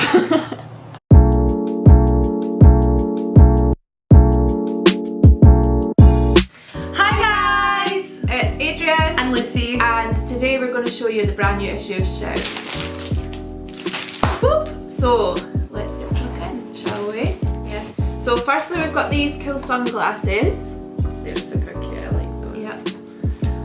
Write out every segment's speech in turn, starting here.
Hi guys! It's Adrianne and Lucy, and today we're going to show you the brand new issue of Shout. Whoop. So let's get stuck in, shall we? Yeah. So firstly we've got these cool sunglasses. they're super cute, I like those. Yeah.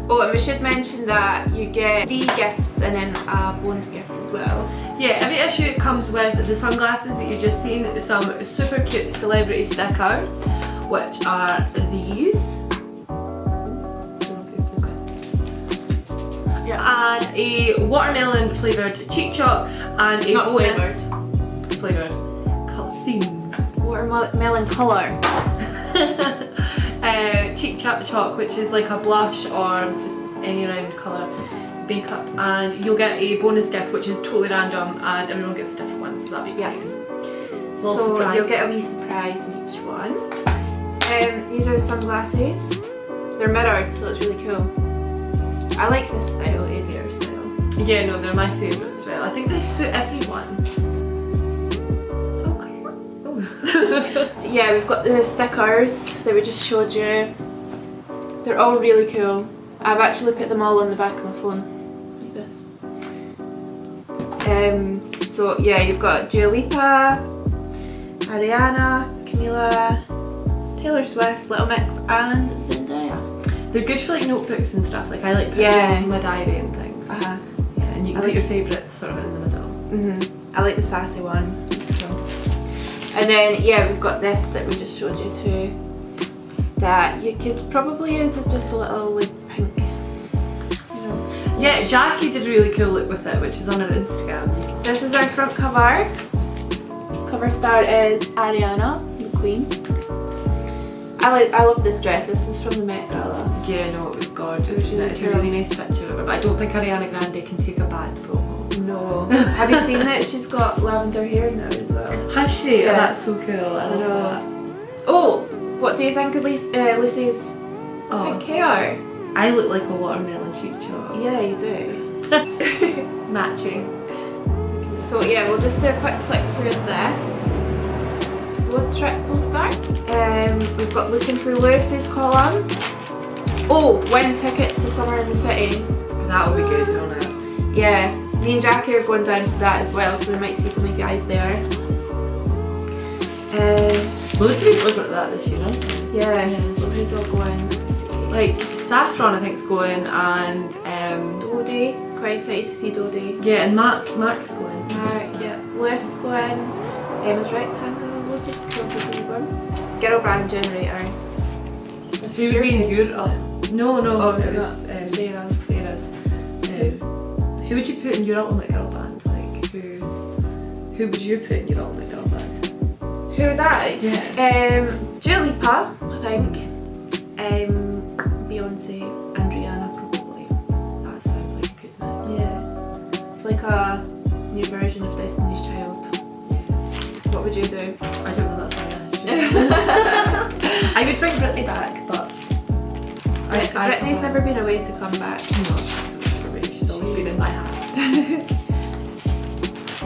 Oh, and we should mention that you get 3 gifts and then a bonus gift as well. Yeah, every issue comes with the sunglasses that you've just seen, some super cute celebrity stickers, which are these. Yeah. And a watermelon flavoured cheek chop and a Not bonus flavoured theme. Watermelon colour. Cheek chalk, which is like a blush or just any round colour makeup, and you'll get a bonus gift which is totally random and everyone gets a different one, so that'll be exciting. So you'll get a wee surprise in each one. These are the sunglasses. They're mirrored, so it's really cool. I like this style, aviator style. Yeah, no, they're my favourite as well. I think they suit everyone. Yeah, we've got the stickers that we just showed you. They're all really cool. I've actually put them all on the back of my phone, like this. So yeah, you've got Dua Lipa, Ariana, Camila, Taylor Swift, Little Mix and Zendaya. They're good for like notebooks and stuff, like I like putting them in my diary and things. Yeah, and you can put your favourites sort of in the middle. I like the sassy one. It's cool. And then yeah, we've got this that we just showed you too, that you could probably use as just a little like pink, you know. Yeah, Jackie did a really cool look with it, which is on her Instagram. This is our front cover. Cover star is Ariana, the Queen. I love this dress. This was from the Met Gala. Yeah, no, it was gorgeous. It's a cool. really nice picture of her, but I don't think Ariana Grande can take a bad photo. No. Have you seen that? She's got lavender hair now as well. Has she? Yeah. Oh, that's so cool. I love that. Oh, what do you think of Lucy's pink hair? I look like a watermelon cheek chop. Yeah, you do. Matching. So yeah, we'll just do a quick flick through of this. We'll start. We've got Looking for Lucy's column. Oh, win tickets to Summer in the City. That will be good, won't it? Yeah, me and Jackie are going down to that as well, so we might see some of you guys there. Loads of people are going to that this year, aren't they? Yeah, look who's all going. Let's see. Like Saffron, I think, is going, and Dodie, quite excited to see Dodie. yeah, and Mark's going. Mark, yeah, Lewis is going. Emma's Rectangle, loads of cool people are going. Girl Brand Generator. So you would be in Europe? No, Oh, it was Sarah's. Who would you put in your ultimate girl band? Like who would you put in your ultimate girl band? Who would I? Yeah. Dua Lipa, I think. Beyonce and Rihanna probably. That sounds like a good match. Yeah. It's like a new version of Destiny's Child. Yeah. What would you do? I don't know, that's why I asked you. I would bring Britney back, but Britney's never been away to come back. No, she's always been in my heart.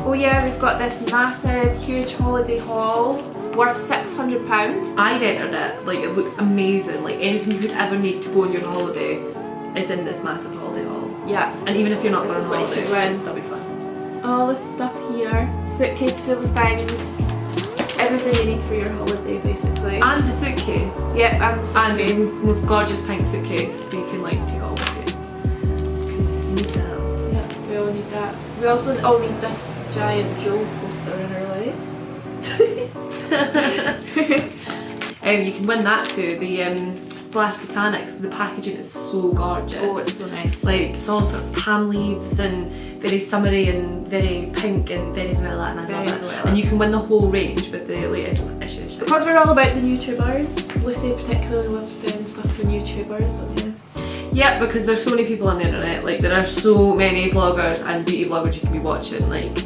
Oh yeah, we've got this massive, huge holiday haul worth £600. I rented it, like it looks amazing, like anything you could ever need to go on your holiday is in this massive holiday haul. Yeah. And even if you're not This going is on what you holiday, could win. it'll still be fun. All this stuff here, suitcase full of things, everything you need for your holiday basically. And the suitcase. Yep, and the suitcase. And the most gorgeous pink suitcase, so you can like take it all with you. Because you need that. Yeah, we all need that. We also all need this giant Joe poster in our lives. You can win that too, the Splash Botanics. The packaging is so gorgeous. Oh, it's so nice. Like it's all sort of palm leaves and very summery and very pink and Venezuela, and I love it. Venezuela. And you can win the whole range with the latest issues. Because we're all about the YouTubers, Lucy particularly loves doing stuff for YouTubers, don't you? Yeah, because there's so many people on the internet, like there are so many vloggers and beauty vloggers you can be watching, like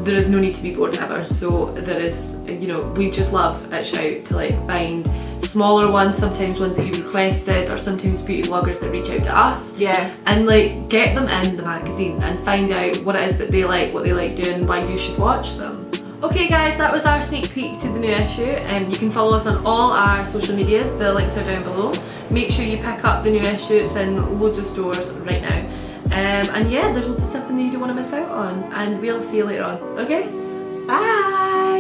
there is no need to be bored ever. So there is, you know, we just love at Shout to like find smaller ones, sometimes ones that you've requested, or sometimes beauty vloggers that reach out to us. Yeah. And like get them in the magazine and find out what it is that they like, what they like doing, why you should watch them. Okay guys, that was our sneak peek to the new issue, and you can follow us on all our social medias, the links are down below. Make sure you pick up the new issue, it's in loads of stores right now. And yeah, there's loads of stuff in there you don't want to miss out on, and we'll see you later on, okay? Bye!